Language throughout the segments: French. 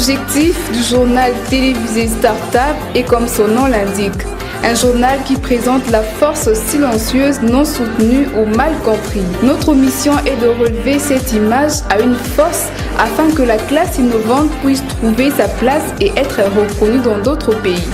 L'objectif du journal télévisé Startup est comme son nom l'indique, un journal qui présente la force silencieuse non soutenue ou mal compris. Notre mission est de relever cette image à une force afin que la classe innovante puisse trouver sa place et être reconnue dans d'autres pays.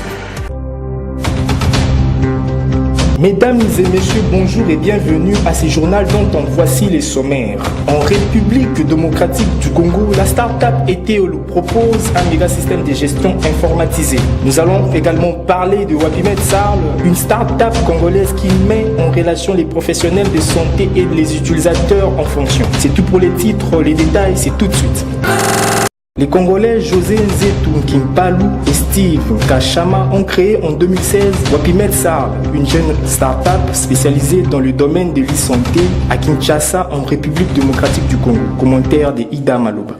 Mesdames et messieurs, bonjour et bienvenue à ce journal dont voici les sommaires. En République démocratique du Congo, la start-up ETEOLO propose un méga système de gestion informatisé. Nous allons également parler de Wapimed Sarl, une start-up congolaise qui met en relation les professionnels de santé et les utilisateurs en fonction. C'est tout pour les titres, les détails, c'est tout de suite. Les Congolais José Nzetou Kimpalou et Steve Kachama ont créé en 2016 Wapimed Sarl, une jeune start-up spécialisée dans le domaine de l'e-santé à Kinshasa en République démocratique du Congo. Commentaire de Ida Maloba.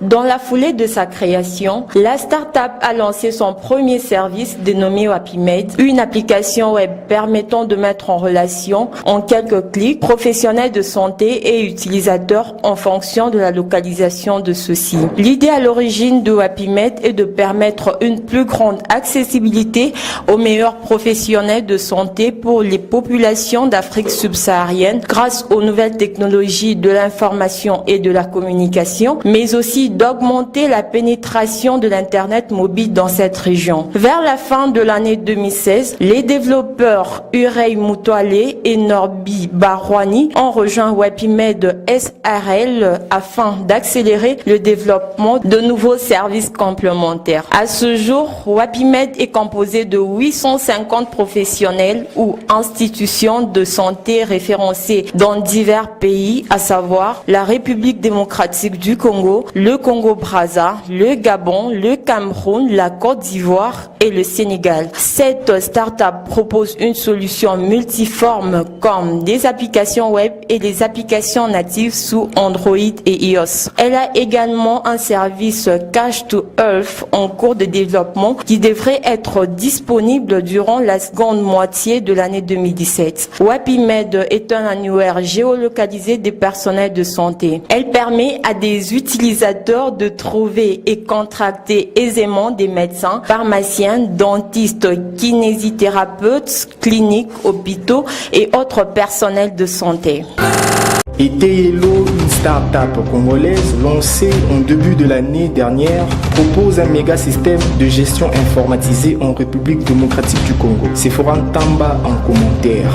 Dans la foulée de sa création, la start-up a lancé son premier service dénommé Wapimed, une application web permettant de mettre en relation en quelques clics professionnels de santé et utilisateurs en fonction de la localisation de ceux-ci. L'idée à l'origine de Wapimed est de permettre une plus grande accessibilité aux meilleurs professionnels de santé pour les populations d'Afrique subsaharienne grâce aux nouvelles technologies de l'information et de la communication, mais aussi d'augmenter la pénétration de l'Internet mobile dans cette région. Vers la fin de l'année 2016, les développeurs Urey Mutuale et Norbi Barwani ont rejoint Wapimed SRL afin d'accélérer le développement de nouveaux services complémentaires. À ce jour, Wapimed est composé de 850 professionnels ou institutions de santé référencés dans divers pays, à savoir la République démocratique du Congo, le Congo-Brazza, le Gabon, le Cameroun, la Côte d'Ivoire et le Sénégal. Cette start-up propose une solution multiforme comme des applications web et des applications natives sous Android et iOS. Elle a également un service Cash to Earth en cours de développement qui devrait être disponible durant la seconde moitié de l'année 2017. Wapimed est un annuaire géolocalisé des personnels de santé. Elle permet à des utilisateurs de trouver et contracter aisément des médecins, pharmaciens, dentistes, kinésithérapeutes, cliniques, hôpitaux et autres personnels de santé. ETEOLO, une start-up congolaise lancée en début de l'année dernière, propose un méga système de gestion informatisé en République démocratique du Congo. C'est Foran Tamba en commentaire.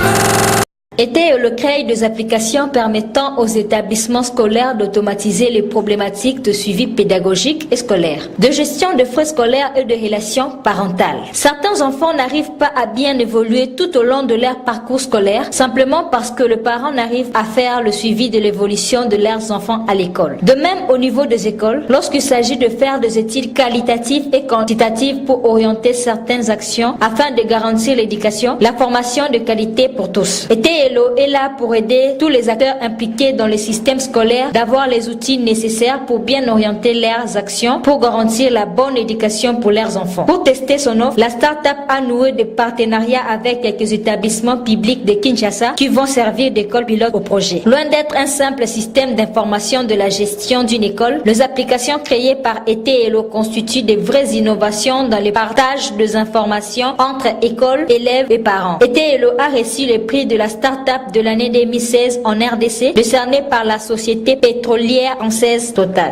ETEOLO crée des applications permettant aux établissements scolaires d'automatiser les problématiques de suivi pédagogique et scolaire, de gestion de frais scolaires et de relations parentales. Certains enfants n'arrivent pas à bien évoluer tout au long de leur parcours scolaire, simplement parce que le parent n'arrive à faire le suivi de l'évolution de leurs enfants à l'école. De même au niveau des écoles, lorsqu'il s'agit de faire des études qualitatives et quantitatives pour orienter certaines actions afin de garantir l'éducation, la formation de qualité pour tous. ETEOLO est là pour aider tous les acteurs impliqués dans le système scolaire d'avoir les outils nécessaires pour bien orienter leurs actions pour garantir la bonne éducation pour leurs enfants. Pour tester son offre, la start-up a noué des partenariats avec quelques établissements publics de Kinshasa qui vont servir d'école pilote au projet. Loin d'être un simple système d'information de la gestion d'une école, les applications créées par ETEOLO constituent de vraies innovations dans le partage des informations entre écoles, élèves et parents. ETEOLO a reçu le prix de la start-up de l'année 2016 en RDC, décerné par la société pétrolière française Total.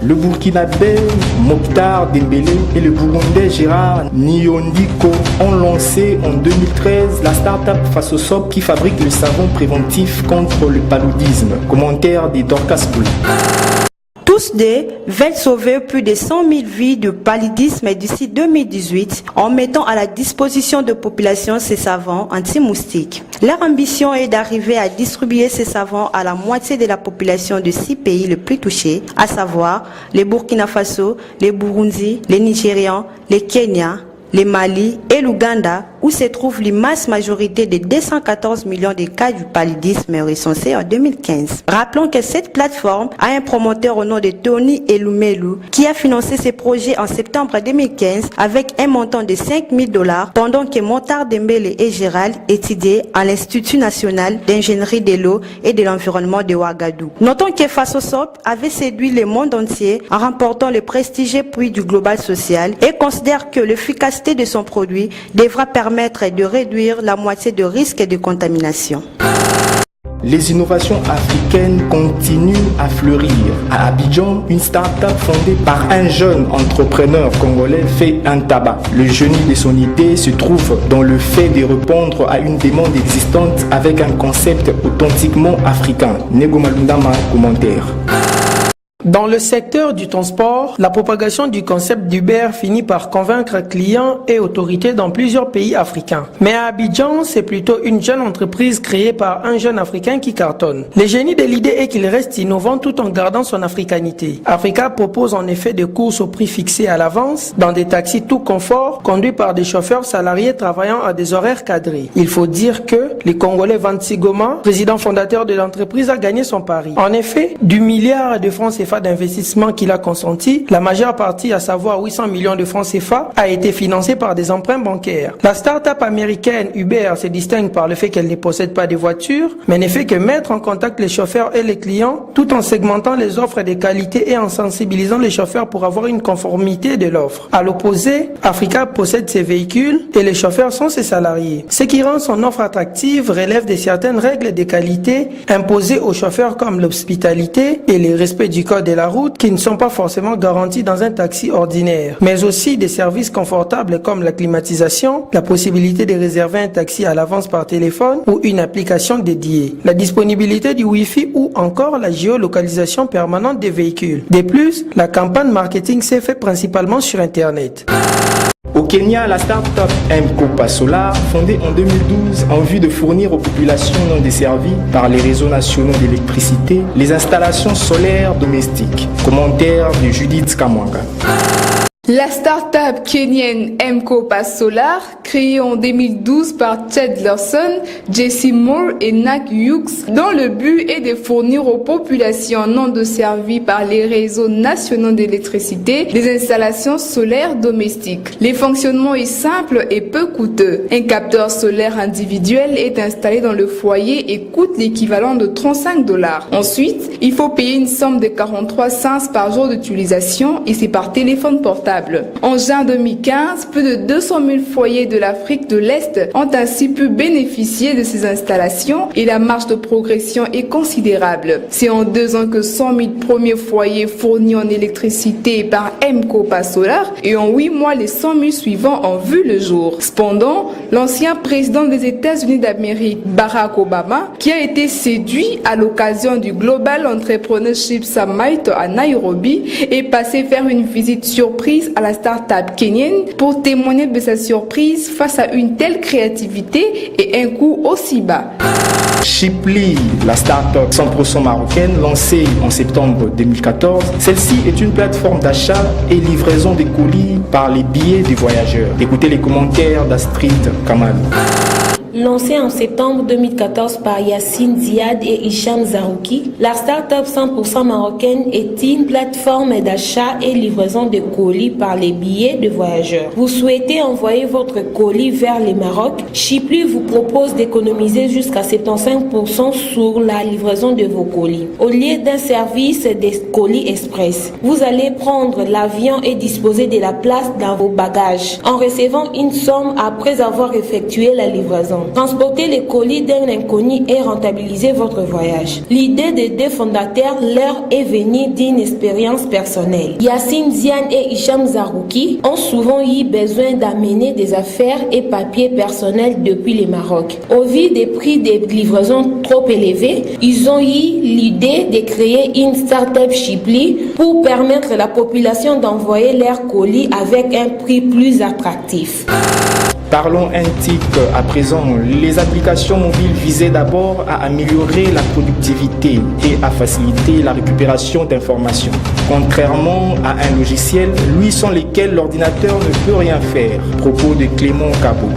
Le Burkinabé Mokhtar Dembélé et le Burundais Gérard Nyondiko ont lancé en 2013 la start-up Fasosop qui fabrique le savon préventif contre le paludisme. Commentaire de Dorcas Boulay. Tous deux veulent sauver plus de 100 000 vies de paludisme d'ici 2018 en mettant à la disposition de populations ces savons anti-moustiques. Leur ambition est d'arriver à distribuer ces savons à la moitié de la population de 6 pays les plus touchés, à savoir les Burkina Faso, les Burundi, les Nigérians, les Kenya, le Mali et l'Ouganda, où se trouve l'immense majorité des 214 millions de cas du paludisme recensés en 2015. Rappelons que cette plateforme a un promoteur au nom de Tony Elumelu qui a financé ses projets en septembre 2015 avec un montant de $5,000 pendant que Montard Dembélé et Gérald étudiaient à l'Institut national d'ingénierie de l'eau et de l'environnement de Ouagadougou. Notons que Fasosop avait séduit le monde entier en remportant le prestigieux prix du Global Social et considère que l'efficacité de son produit devra permettre de réduire la moitié de risques de contamination. Les innovations africaines continuent à fleurir. À Abidjan, une start-up fondée par un jeune entrepreneur congolais fait un tabac. Le génie de son idée se trouve dans le fait de répondre à une demande existante avec un concept authentiquement africain. Nego Malundama, commentaire. Dans le secteur du transport, la propagation du concept d'Uber finit par convaincre clients et autorités dans plusieurs pays africains. Mais à Abidjan, c'est plutôt une jeune entreprise créée par un jeune Africain qui cartonne. Le génie de l'idée est qu'il reste innovant tout en gardant son africanité. Africa propose en effet des courses au prix fixé à l'avance, dans des taxis tout confort, conduits par des chauffeurs salariés travaillant à des horaires cadrés. Il faut dire que le Congolais Vanti Goma, président fondateur de l'entreprise, a gagné son pari. En effet, du milliard de francs CFA d'investissement qu'il a consenti, la majeure partie, à savoir 800 millions de francs CFA, a été financée par des emprunts bancaires. La start-up américaine Uber se distingue par le fait qu'elle ne possède pas de voitures, mais ne fait que mettre en contact les chauffeurs et les clients, tout en segmentant les offres de qualité et en sensibilisant les chauffeurs pour avoir une conformité de l'offre. À l'opposé, Africa possède ses véhicules et les chauffeurs sont ses salariés. Ce qui rend son offre attractive relève de certaines règles de qualité imposées aux chauffeurs comme l'hospitalité et le respect du code de la route qui ne sont pas forcément garantis dans un taxi ordinaire, mais aussi des services confortables comme la climatisation, la possibilité de réserver un taxi à l'avance par téléphone ou une application dédiée, la disponibilité du Wi-Fi ou encore la géolocalisation permanente des véhicules. De plus, la campagne marketing s'est faite principalement sur Internet. Au Kenya, la start-up Mkopa Solar, fondée en 2012 en vue de fournir aux populations non desservies par les réseaux nationaux d'électricité les installations solaires domestiques. Commentaire de Judith Kamwanga. La start-up kenyenne Mkopa Solar, créée en 2012 par Ted Larson, Jesse Moore et Nak Hughes, dont le but est de fournir aux populations non desservies par les réseaux nationaux d'électricité des installations solaires domestiques. Le fonctionnement est simple et peu coûteux. Un capteur solaire individuel est installé dans le foyer et coûte l'équivalent de $35. Ensuite, il faut payer une somme de 43 cents par jour d'utilisation et c'est par téléphone portable. En juin 2015, plus de 200 000 foyers de l'Afrique de l'Est ont ainsi pu bénéficier de ces installations et la marge de progression est considérable. C'est en 2 ans que 100 000 premiers foyers fournis en électricité par Mkopa Solar et en 8 mois, les 100 000 suivants ont vu le jour. Cependant, l'ancien président des États-Unis d'Amérique, Barack Obama, qui a été séduit à l'occasion du Global Entrepreneurship Summit à Nairobi, est passé faire une visite surprise à la start-up kenyenne pour témoigner de sa surprise face à une telle créativité et un coût aussi bas. Shiply, la start-up 100% marocaine lancée en septembre 2014, celle-ci est une plateforme d'achat et livraison des colis par les billets des voyageurs. Écoutez les commentaires d'Astrid Kamal. Lancée en septembre 2014 par Yassine Ziad et Hicham Zarouki, la start-up 100% marocaine est une plateforme d'achat et livraison de colis par les billets de voyageurs. Vous souhaitez envoyer votre colis vers le Maroc? Shiply vous propose d'économiser jusqu'à 75% sur la livraison de vos colis. Au lieu d'un service des colis express, vous allez prendre l'avion et disposer de la place dans vos bagages en recevant une somme après avoir effectué la livraison. Transporter les colis d'un inconnu et rentabiliser votre voyage. L'idée des deux fondateurs leur est venue d'une expérience personnelle. Yassine Zian et Hicham Zarouki ont souvent eu besoin d'amener des affaires et papiers personnels depuis le Maroc. Au vu des prix des livraisons trop élevés, ils ont eu l'idée de créer une start-up Shiply pour permettre à la population d'envoyer leurs colis avec un prix plus attractif. Parlons NTIC à présent. Les applications mobiles visaient d'abord à améliorer la productivité et à faciliter la récupération d'informations. Contrairement à un logiciel, lui sans lequel l'ordinateur ne peut rien faire. Propos de Clément Kaboubou.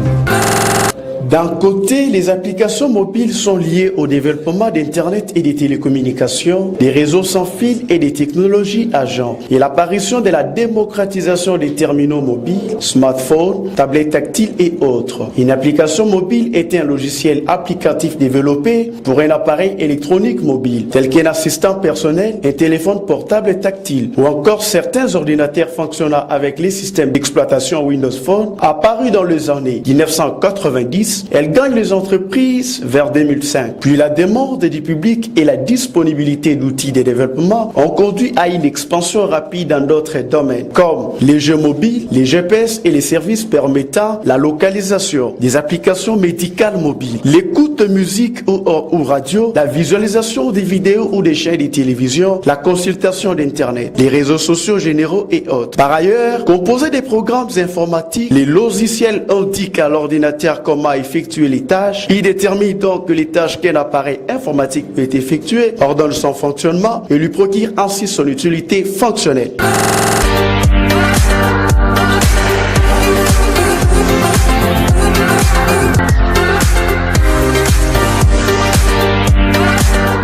D'un côté, les applications mobiles sont liées au développement d'Internet et des télécommunications, des réseaux sans fil et des technologies agents, et l'apparition de la démocratisation des terminaux mobiles, smartphones, tablettes tactiles et autres. Une application mobile est un logiciel applicatif développé pour un appareil électronique mobile, tel qu'un assistant personnel, un téléphone portable tactile, ou encore certains ordinateurs fonctionnant avec les systèmes d'exploitation Windows Phone, apparus dans les années 1990. Elle gagne les entreprises vers 2005. Puis la demande du public et la disponibilité d'outils de développement ont conduit à une expansion rapide dans d'autres domaines, comme les jeux mobiles, les GPS et les services permettant la localisation des applications médicales mobiles, l'écoute de musique ou radio, la visualisation des vidéos ou des chaînes de télévision, la consultation d'Internet, les réseaux sociaux généraux et autres. Par ailleurs, composer des programmes informatiques, les logiciels indiquent à l'ordinateur comment effectuer les tâches. Il détermine donc que les tâches qu'un appareil informatique peut effectuer, ordonne son fonctionnement et lui procure ainsi son utilité fonctionnelle.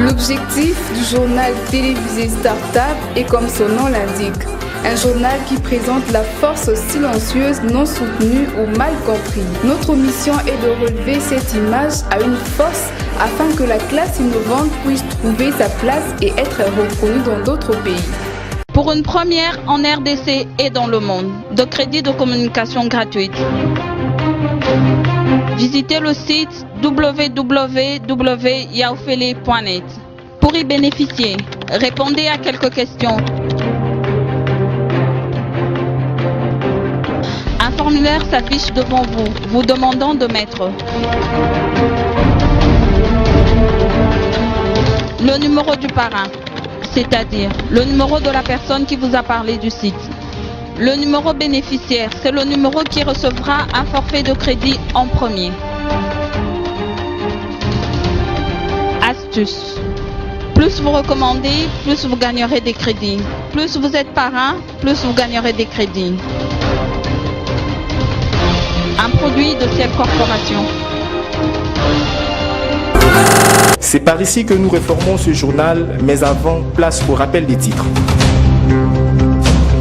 L'objectif du journal télévisé Startup est comme son nom l'indique. Un journal qui présente la force silencieuse non soutenue ou mal comprise. Notre mission est de relever cette image à une force afin que la classe innovante puisse trouver sa place et être reconnue dans d'autres pays. Pour une première en RDC et dans le monde, de crédits de communication gratuite. Visitez le site www.yaofele.net. Pour y bénéficier, répondez à quelques questions. Un formulaire s'affiche devant vous, vous demandant de mettre le numéro du parrain, c'est-à-dire le numéro de la personne qui vous a parlé du site. Le numéro bénéficiaire, c'est le numéro qui recevra un forfait de crédit en premier. Astuce. Plus vous recommandez, plus vous gagnerez des crédits. Plus vous êtes parrain, plus vous gagnerez des crédits. Un produit de Ciel Corporation. C'est par ici que nous réformons ce journal, mais avant, place au rappel des titres.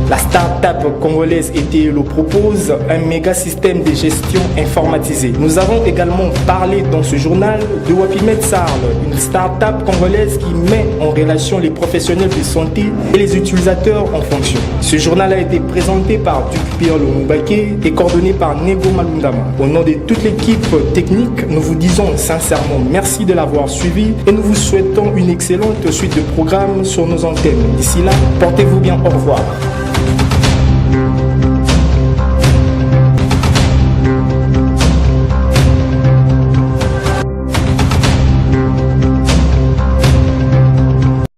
La start-up congolaise ETELO propose un méga système de gestion informatisé. Nous avons également parlé dans ce journal de Wapimed Sarl, une start-up congolaise qui met en relation les professionnels de santé et les utilisateurs en fonction. Ce journal a été présenté par Duc Pierre Lomoubake et coordonné par Nego Malundama. Au nom de toute l'équipe technique, nous vous disons sincèrement merci de l'avoir suivi et nous vous souhaitons une excellente suite de programmes sur nos antennes. D'ici là, portez-vous bien, au revoir.